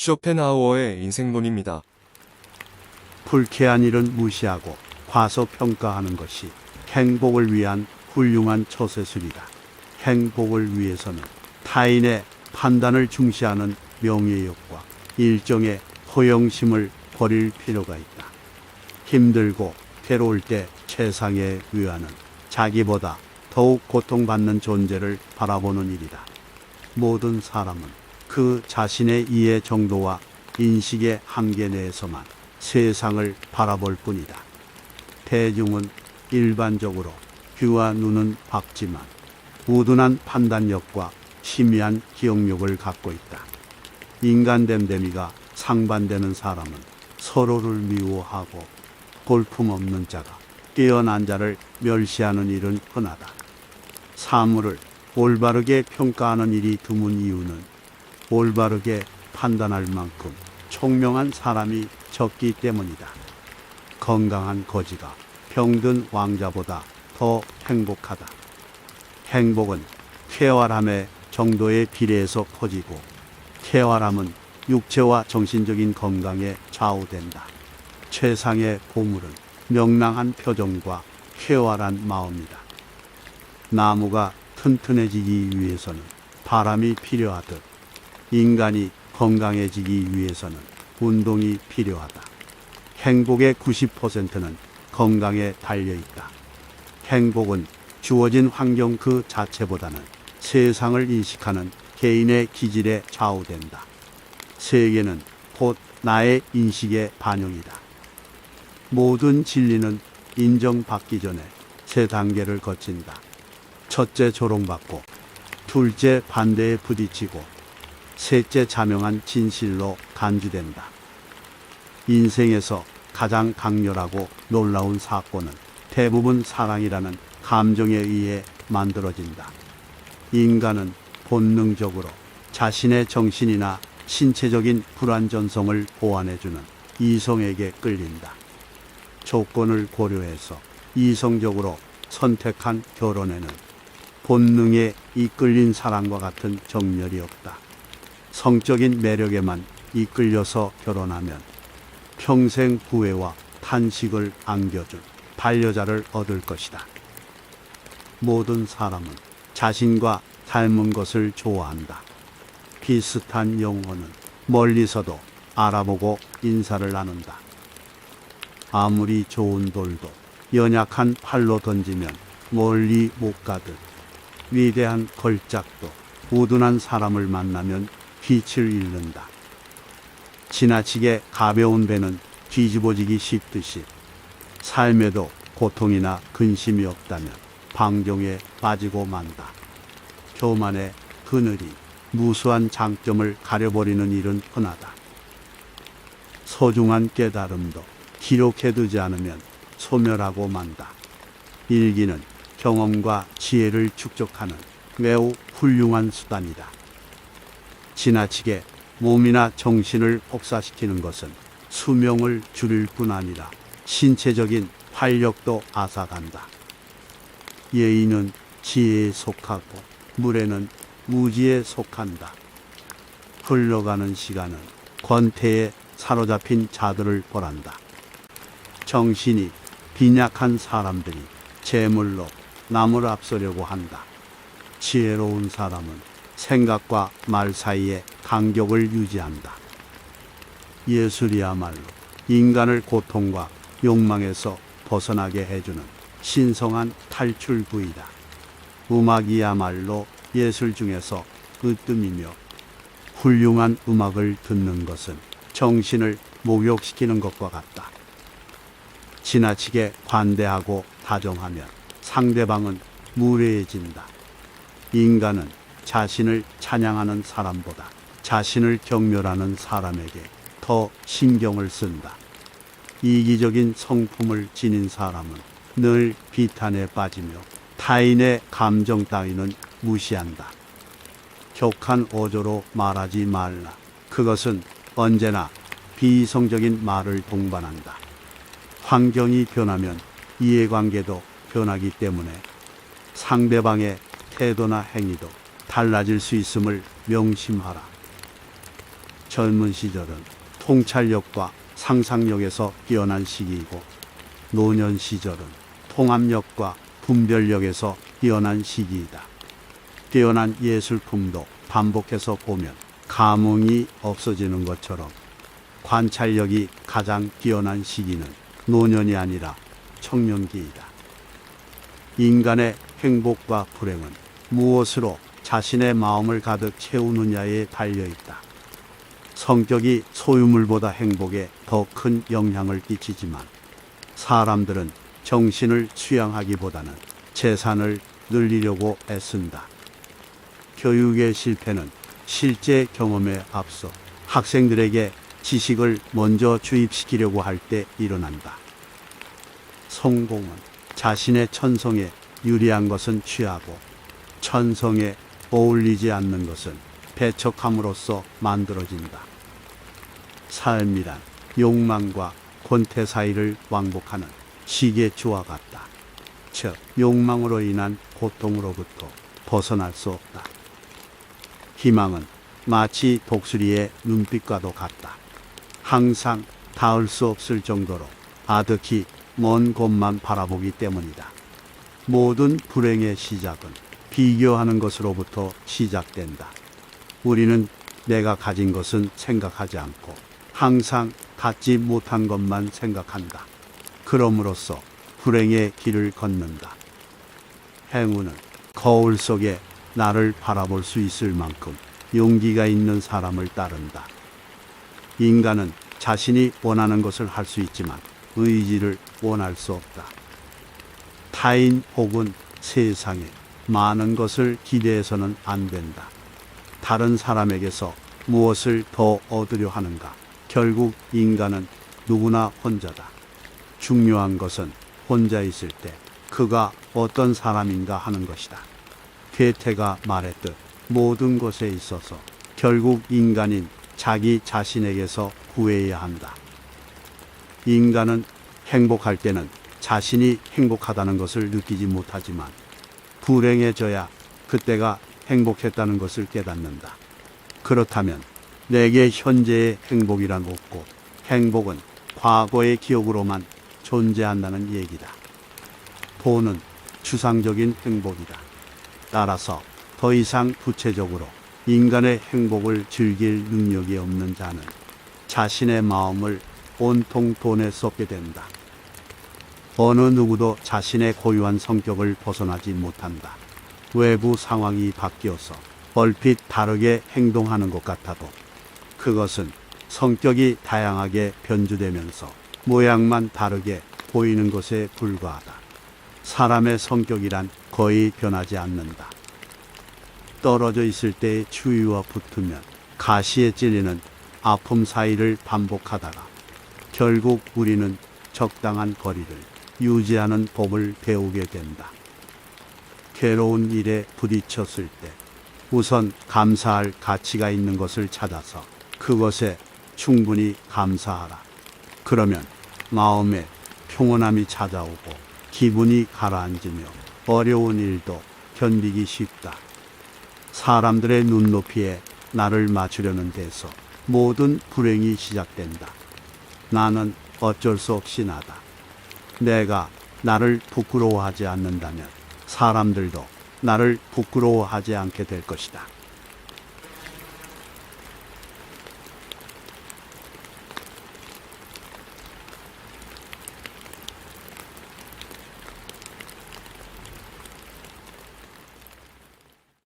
쇼펜하우어의 인생론입니다. 불쾌한 일은 무시하고 과소평가하는 것이 행복을 위한 훌륭한 처세술이다. 행복을 위해서는 타인의 판단을 중시하는 명예욕과 일정의 허영심을 버릴 필요가 있다. 힘들고 괴로울 때 최상의 위안은 자기보다 더욱 고통받는 존재를 바라보는 일이다. 모든 사람은 그 자신의 이해 정도와 인식의 한계 내에서만 세상을 바라볼 뿐이다. 대중은 일반적으로 귀와 눈은 밝지만 우둔한 판단력과 희미한 기억력을 갖고 있다. 인간 됨됨이가 상반되는 사람은 서로를 미워하고 볼품없는 자가 깨어난 자를 멸시하는 일은 흔하다. 사물을 올바르게 평가하는 일이 드문 이유는 올바르게 판단할 만큼 총명한 사람이 적기 때문이다. 건강한 거지가 병든 왕자보다 더 행복하다. 행복은 쾌활함의 정도에 비례해서 커지고 쾌활함은 육체와 정신적인 건강에 좌우된다. 최상의 보물은 명랑한 표정과 쾌활한 마음이다. 나무가 튼튼해지기 위해서는 바람이 필요하듯 인간이 건강해지기 위해서는 운동이 필요하다. 행복의 90%는 건강에 달려있다. 행복은 주어진 환경 그 자체보다는 세상을 인식하는 개인의 기질에 좌우된다. 세계는 곧 나의 인식의 반영이다. 모든 진리는 인정받기 전에 세 단계를 거친다. 첫째 조롱받고, 둘째 반대에 부딪히고, 셋째 자명한 진실로 간주된다. 인생에서 가장 강렬하고 놀라운 사건은 대부분 사랑이라는 감정에 의해 만들어진다. 인간은 본능적으로 자신의 정신이나 신체적인 불완전성을 보완해주는 이성에게 끌린다. 조건을 고려해서 이성적으로 선택한 결혼에는 본능에 이끌린 사랑과 같은 정열이 없다. 성적인 매력에만 이끌려서 결혼하면 평생 후회와 탄식을 안겨준 반려자를 얻을 것이다. 모든 사람은 자신과 닮은 것을 좋아한다. 비슷한 영혼은 멀리서도 알아보고 인사를 나눈다. 아무리 좋은 돌도 연약한 팔로 던지면 멀리 못 가듯 위대한 걸작도 우둔한 사람을 만나면 빛을 잃는다. 지나치게 가벼운 배는 뒤집어지기 쉽듯이 삶에도 고통이나 근심이 없다면 방종에 빠지고 만다. 교만의 그늘이 무수한 장점을 가려버리는 일은 흔하다. 소중한 깨달음도 기록해두지 않으면 소멸하고 만다. 일기는 경험과 지혜를 축적하는 매우 훌륭한 수단이다. 지나치게 몸이나 정신을 혹사시키는 것은 수명을 줄일 뿐 아니라 신체적인 활력도 앗아간다. 예의는 지혜에 속하고 무례는 무지에 속한다. 흘러가는 시간은 권태에 사로잡힌 자들을 벌한다. 정신이 빈약한 사람들이 재물로 남을 앞서려고 한다. 지혜로운 사람은 생각과 말 사이에 간격을 유지한다. 예술이야말로 인간을 고통과 욕망에서 벗어나게 해주는 신성한 탈출 부위다. 음악이야말로 예술 중에서 으뜸이며 훌륭한 음악을 듣는 것은 정신을 목욕시키는 것과 같다. 지나치게 관대하고 다정하면 상대방은 무례해진다. 인간은 자신을 찬양하는 사람보다 자신을 경멸하는 사람에게 더 신경을 쓴다. 이기적인 성품을 지닌 사람은 늘 비탄에 빠지며 타인의 감정 따위는 무시한다. 격한 어조로 말하지 말라. 그것은 언제나 비이성적인 말을 동반한다. 환경이 변하면 이해관계도 변하기 때문에 상대방의 태도나 행위도 달라질 수 있음을 명심하라. 젊은 시절은 통찰력과 상상력에서 뛰어난 시기이고 노년 시절은 통합력과 분별력에서 뛰어난 시기이다. 뛰어난 예술품도 반복해서 보면 감흥이 없어지는 것처럼 관찰력이 가장 뛰어난 시기는 노년이 아니라 청년기이다. 인간의 행복과 불행은 무엇으로 자신의 마음을 가득 채우느냐에 달려있다. 성격이 소유물보다 행복에 더 큰 영향을 끼치지만 사람들은 정신을 수양하기보다는 재산을 늘리려고 애쓴다. 교육의 실패는 실제 경험에 앞서 학생들에게 지식을 먼저 주입시키려고 할 때 일어난다. 성공은 자신의 천성에 유리한 것은 취하고 천성에 어울리지 않는 것은 배척함으로써 만들어진다. 삶이란 욕망과 권태 사이를 왕복하는 시계추와 같다. 즉, 욕망으로 인한 고통으로부터 벗어날 수 없다. 희망은 마치 독수리의 눈빛과도 같다. 항상 닿을 수 없을 정도로 아득히 먼 곳만 바라보기 때문이다. 모든 불행의 시작은 비교하는 것으로부터 시작된다. 우리는 내가 가진 것은 생각하지 않고 항상 갖지 못한 것만 생각한다. 그럼으로써 불행의 길을 걷는다. 행운은 거울 속에 나를 바라볼 수 있을 만큼 용기가 있는 사람을 따른다. 인간은 자신이 원하는 것을 할 수 있지만 의지를 원할 수 없다. 타인 혹은 세상에 많은 것을 기대해서는 안 된다. 다른 사람에게서 무엇을 더 얻으려 하는가? 결국 인간은 누구나 혼자다. 중요한 것은 혼자 있을 때 그가 어떤 사람인가 하는 것이다. 괴테가 말했듯 모든 것에 있어서 결국 인간인 자기 자신에게서 구해야 한다. 인간은 행복할 때는 자신이 행복하다는 것을 느끼지 못하지만 불행해져야 그때가 행복했다는 것을 깨닫는다. 그렇다면 내게 현재의 행복이란 없고 행복은 과거의 기억으로만 존재한다는 얘기다. 돈은 추상적인 행복이다. 따라서 더 이상 구체적으로 인간의 행복을 즐길 능력이 없는 자는 자신의 마음을 온통 돈에 쏟게 된다. 어느 누구도 자신의 고유한 성격을 벗어나지 못한다. 외부 상황이 바뀌어서 얼핏 다르게 행동하는 것 같아도 그것은 성격이 다양하게 변주되면서 모양만 다르게 보이는 것에 불과하다. 사람의 성격이란 거의 변하지 않는다. 떨어져 있을 때의 추위와 붙으면 가시에 찔리는 아픔 사이를 반복하다가 결국 우리는 적당한 거리를 유지하는 법을 배우게 된다. 괴로운 일에 부딪혔을 때 우선 감사할 가치가 있는 것을 찾아서 그것에 충분히 감사하라. 그러면 마음에 평온함이 찾아오고 기분이 가라앉으며 어려운 일도 견디기 쉽다. 사람들의 눈높이에 나를 맞추려는 데서 모든 불행이 시작된다. 나는 어쩔 수 없이 나다. 내가 나를 부끄러워하지 않는다면 사람들도 나를 부끄러워하지 않게 될 것이다.